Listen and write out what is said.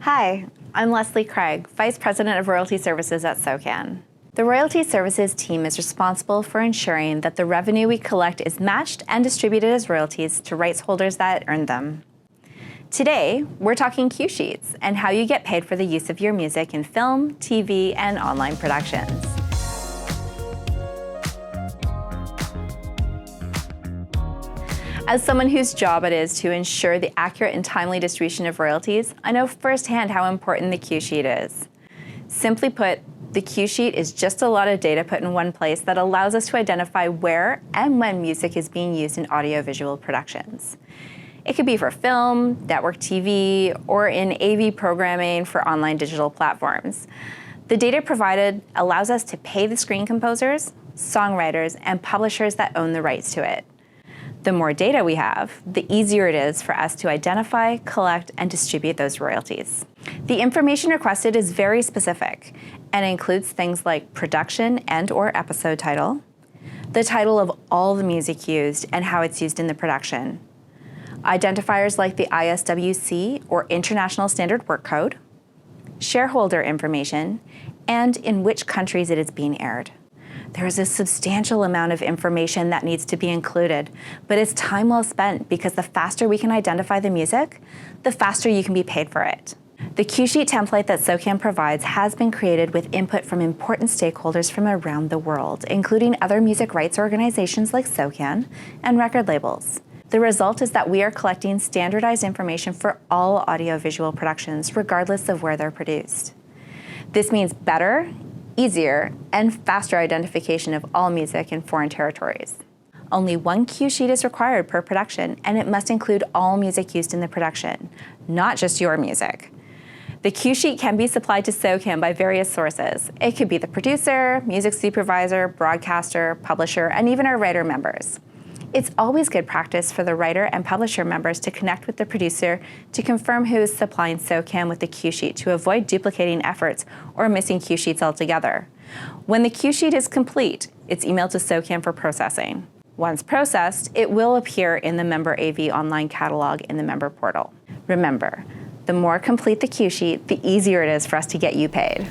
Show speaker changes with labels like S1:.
S1: Hi, I'm Leslie Craig, Vice President of Royalty Services at SOCAN. The Royalty Services team is responsible for ensuring that the revenue we collect is matched and distributed as royalties to rights holders that earned them. Today, we're talking cue sheets and how you get paid for the use of your music in film, TV, and online productions. As someone whose job it is to ensure the accurate and timely distribution of royalties, I know firsthand how important the cue sheet is. Simply put, the cue sheet is just a lot of data put in one place that allows us to identify where and when music is being used in audiovisual productions. It could be for film, network TV, or in AV programming for online digital platforms. The data provided allows us to pay the screen composers, songwriters, and publishers that own the rights to it. The more data we have, the easier it is for us to identify, collect, and distribute those royalties. The information requested is very specific and includes things like production and/or episode title, the title of all the music used and how it's used in the production, identifiers like the ISWC or International Standard Work Code, shareholder information, and in which countries it is being aired. There is a substantial amount of information that needs to be included, but it's time well spent because the faster we can identify the music, the faster you can be paid for it. The cue sheet template that SOCAN provides has been created with input from important stakeholders from around the world, including other music rights organizations like SOCAN and record labels. The result is that we are collecting standardized information for all audiovisual productions, regardless of where they're produced. This means better, easier, and faster identification of all music in foreign territories. Only one cue sheet is required per production, and it must include all music used in the production, not just your music. The cue sheet can be supplied to SOCAN by various sources. It could be the producer, music supervisor, broadcaster, publisher, and even our writer members. It's always good practice for the writer and publisher members to connect with the producer to confirm who is supplying SOCAN with the cue sheet to avoid duplicating efforts or missing cue sheets altogether. When the cue sheet is complete, it's emailed to SOCAN for processing. Once processed, it will appear in the Member AV online catalog in the member portal. Remember, the more complete the cue sheet, the easier it is for us to get you paid.